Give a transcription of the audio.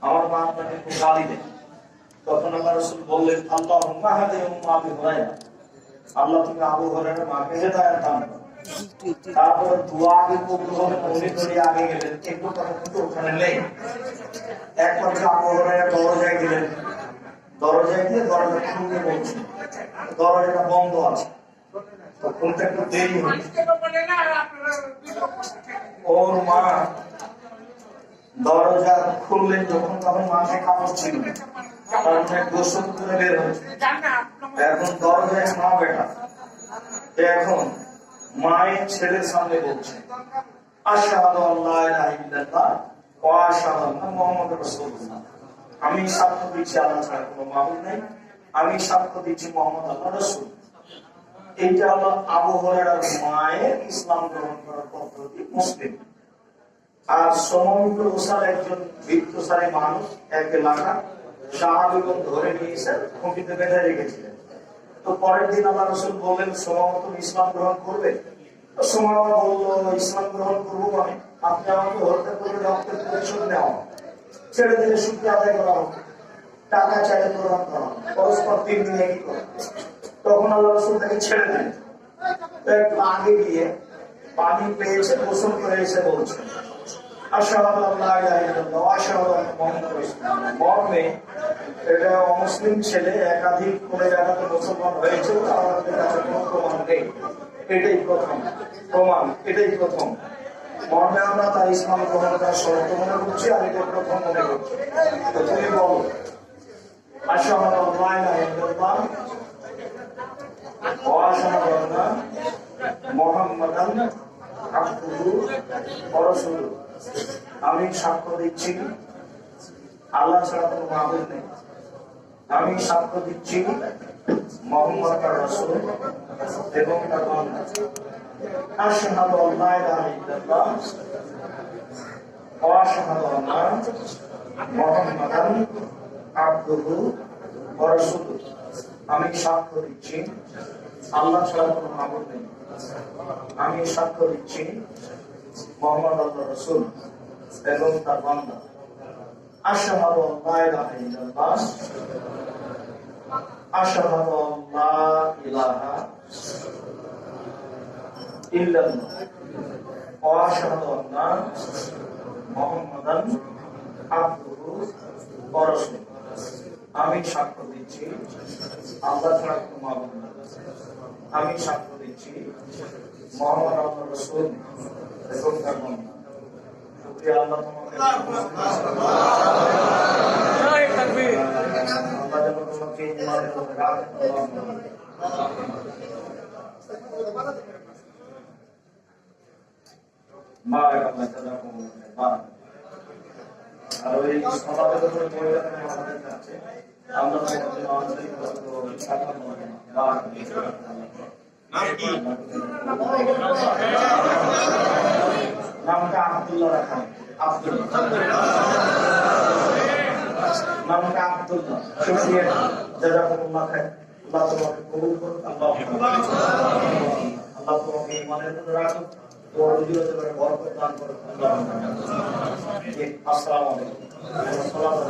আমার মা আপনাকে খুব গালি দেয়। তখন আল্লাহ রাসূল বললেন, আল্লাহুম্মা হাদি উম্মা আবি হুরায়রা, আল্লাহ তুমি আবু হুরায়রার মাকে হেদায়েত দান করো। তারপর দোয়া আগে কবুল হবে, উনি ধরে আগে গেলেন, একটু কথা কিন্তু ওখানে নেই। একবার আবু হুরায়রা দরজায় গেলেন, দরজায় গিয়ে দরজা খুলতে বলছে, দরজাটা বন্ধ আছে। খুলতে একটু দেরি হচ্ছে। ওর মা দরজা খুললেন যখন, তখন মাকে কাপড় ছিল, গোসল করে বের হচ্ছে। এখন দরজায় মা বেটা, এখন মায়ের ছেলের সামনে বলছে, আশহাদু আল্লা ইলাহা ইল্লাল্লাহ ওয়া আশহাদু আন্না মুহাম্মাদুর রাসূলুল্লাহ, আমি সাক্ষ্য দিচ্ছি আল্লাহ ছাড়া কোনো মাবুদ নেই, আমি সাক্ষ্য দিচ্ছি মুহাম্মদ আল্লাহর রাসূল। এইটা হলো আবু হুরায়রার মায়ের ইসলাম গ্রহণ করার পদ্ধতি, মুসলিম। আর সমগ্র ওসার একজন বৃত্তশালী মানুষ, এক এলাকা সাহাবীগণ ধরে নিয়েছে, খুঁটিতে বেঁধে রেখেছিলেন। তো পরের দিন আল্লাহ রাসূল বললেন, সোমামা তুমি ইসলাম গ্রহণ করবে? তো সোমামা বললো, ইসলাম গ্রহণ করবো মানে আপনি আমাকে হত্যা করে রক্তের প্রতিশোধ নেওয়া, ছেড়ে দিলে শুকরিয়া আদায় করা হবে, টাকা চাইলে প্রদান করা হবে, পরস্পর 3 দিন একই করে। তখন আল্লাহ রাসূল তাকে ছেড়ে দিলেন। একটু আগে গিয়ে পানি পেয়েছে, গোসল করে এসে বলছে, আশহাদু আল্লা ইলাহা ইল্লাল্লাহ ওয়া আশহাদু আন্না মুহাম্মাদুর রাসূলুল্লাহ। মর্মে এটা অমুসলিম ছেলে একাধিক কোন জায়গাতে মুসলমান হয়েছে, আমাদের কাছে কোনো প্রমাণ নেই, এটাই প্রথম প্রমাণ, এটাই প্রথম মর্মে আমরা তার ইসলাম গ্রহণ করার শর্ত মনে করছি, আর এটা প্রথম মনে করছি। তো তুমি বলো, আশহাদু আল্লা ইলাহা ইল্লাল্লাহ ওয়া আশহাদু আন্না মুহাম্মাদান আবদুহু ওয়া রাসূলুহু, আমি সাক্ষ্য দিচ্ছি আল্লাহ ছাড়া কোনো মাবুদ নেই, আমি সাক্ষ্য দিচ্ছি মুহাম্মদ তার রাসূল এবং তার বান্দা। আশহাদু আল্লা ইলাহা ইল্লাল্লাহ ওয়া আশহাদু আন্না মুহাম্মাদান আবদুহু ওয়া রাসূলুহু, আমি সাক্ষ্য দিচ্ছি আল্লাহ ছাড়া কোনো মাবুদ নেই, আমি সাক্ষ্য দিচ্ছি মুহাম্মদ আল্লাহর রাসূল এবং তার বান্দা। আশহাদু আল্লা ইলাহা ইল্লাল্লাহ আশহাদু আল্লা ইলাহা ইল্লাল্লাহ ওয়া আশহাদু আন্না মুহাম্মাদান আবদুহু ওয়া রাসূলুহু, আমি সাক্ষ্য দিচ্ছি আল্লাহ ছাড়া কোনো মাবুদ নেই, আমি সাক্ষ্য দিচ্ছি মুহাম্মদ আল্লাহর রাসূল এবং তার বান্দা। শুকরিয়া আল্লাহ তোমাকে, জয় তাকবীর, আল্লাহ যেন তোমাকে ইমানের উপরে রাখেন। বারাকাল্লাহু তাআলাকুম। আর ওই সমাজের উপরে পরিবর্তন আমাদের কাছে আমরা আমাদের আন্তরিক সাধনা করি। নাম কি? নামটা আব্দুল্লাহ রাখা, আব্দুল্লাহ, নামটা আব্দুল্লাহ। শুকরিয়া, জাযাকুমুল্লাহ খাইর। আল্লাহ তোমাকে কবুল করুন, আল্লাহ তোমাকে ইমানের উপরে রাখুন, তোমার রুজিতে বরকত দান করুন। আসসালামু আলাইকুম।